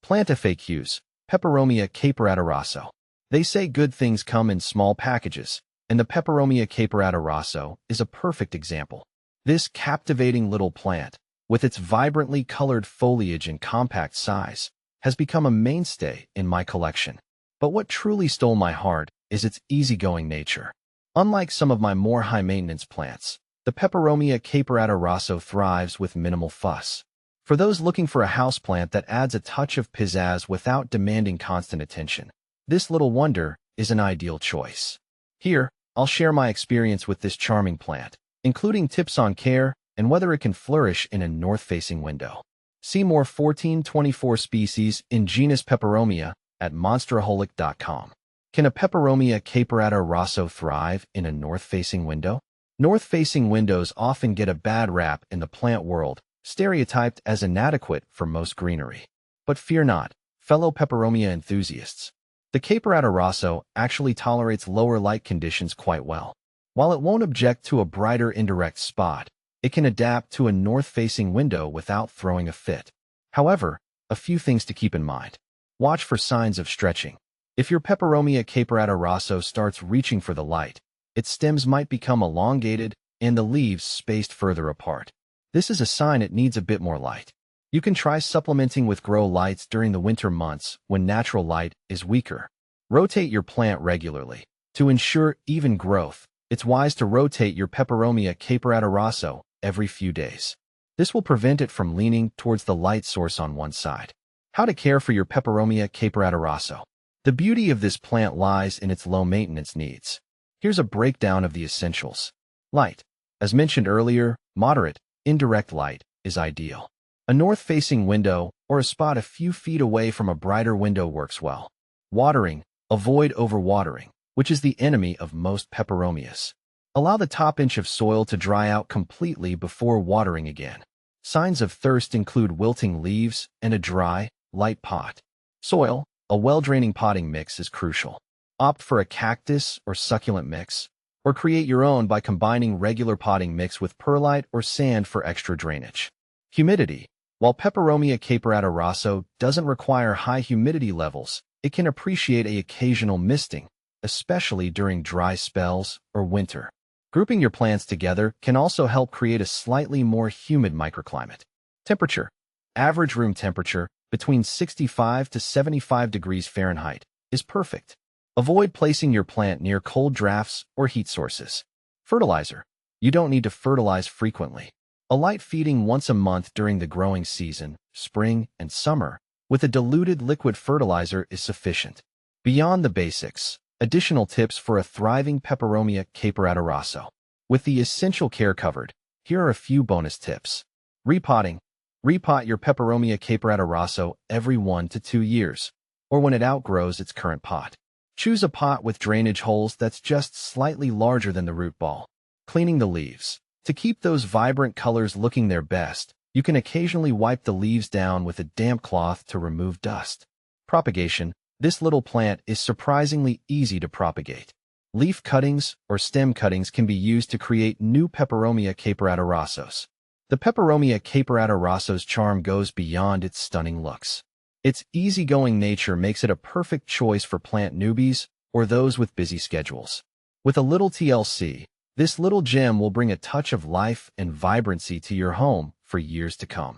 Plant FAQs, Peperomia caperata Rosso. They say good things come in small packages, and the Peperomia caperata Rosso is a perfect example. This captivating little plant, with its vibrantly colored foliage and compact size, has become a mainstay in my collection. But what truly stole my heart is its easygoing nature. Unlike some of my more high-maintenance plants, the Peperomia caperata Rosso thrives with minimal fuss. For those looking for a houseplant that adds a touch of pizzazz without demanding constant attention, this little wonder is an ideal choice. Here, I'll share my experience with this charming plant, including tips on care and whether it can flourish in a north-facing window. See more 1424 species in genus Peperomia at monsteraholic.com. Can a Peperomia caperata Rosso thrive in a north-facing window? North-facing windows often get a bad rap in the plant world, stereotyped as inadequate for most greenery. But fear not, fellow Peperomia enthusiasts. The caperata Rosso actually tolerates lower light conditions quite well. While it won't object to a brighter indirect spot, it can adapt to a north-facing window without throwing a fit. However, a few things to keep in mind. Watch for signs of stretching. If your Peperomia caperata Rosso starts reaching for the light, its stems might become elongated and the leaves spaced further apart. This is a sign it needs a bit more light. You can try supplementing with grow lights during the winter months when natural light is weaker. Rotate your plant regularly. To ensure even growth, it's wise to rotate your Peperomia caperata Rosso every few days. This will prevent it from leaning towards the light source on one side. How to care for your Peperomia caperata Rosso. The beauty of this plant lies in its low maintenance needs. Here's a breakdown of the essentials. Light. As mentioned earlier, moderate, indirect light is ideal. A north-facing window or a spot a few feet away from a brighter window works well. Watering. Avoid overwatering, which is the enemy of most Peperomias. Allow the top inch of soil to dry out completely before watering again. Signs of thirst include wilting leaves and a dry, light pot. Soil. A well-draining potting mix is crucial. Opt for a cactus or succulent mix, or create your own by combining regular potting mix with perlite or sand for extra drainage. Humidity. While Peperomia caperata Rosso doesn't require high humidity levels, it can appreciate an occasional misting, especially during dry spells or winter. Grouping your plants together can also help create a slightly more humid microclimate. Temperature. Average room temperature, between 65 to 75 degrees Fahrenheit, is perfect. Avoid placing your plant near cold drafts or heat sources. Fertilizer. You don't need to fertilize frequently. A light feeding once a month during the growing season, spring and summer, with a diluted liquid fertilizer is sufficient. Beyond the basics, additional tips for a thriving Peperomia caperata Rosso. With the essential care covered, here are a few bonus tips. Repotting. Repot your Peperomia caperata Rosso every 1 to 2 years, or when it outgrows its current pot. Choose a pot with drainage holes that's just slightly larger than the root ball. Cleaning the leaves. To keep those vibrant colors looking their best, you can occasionally wipe the leaves down with a damp cloth to remove dust. Propagation. This little plant is surprisingly easy to propagate. Leaf cuttings or stem cuttings can be used to create new Peperomia caperata Rossos. The Peperomia caperata Rosso's charm goes beyond its stunning looks. Its easygoing nature makes it a perfect choice for plant newbies or those with busy schedules. With a little TLC, this little gem will bring a touch of life and vibrancy to your home for years to come.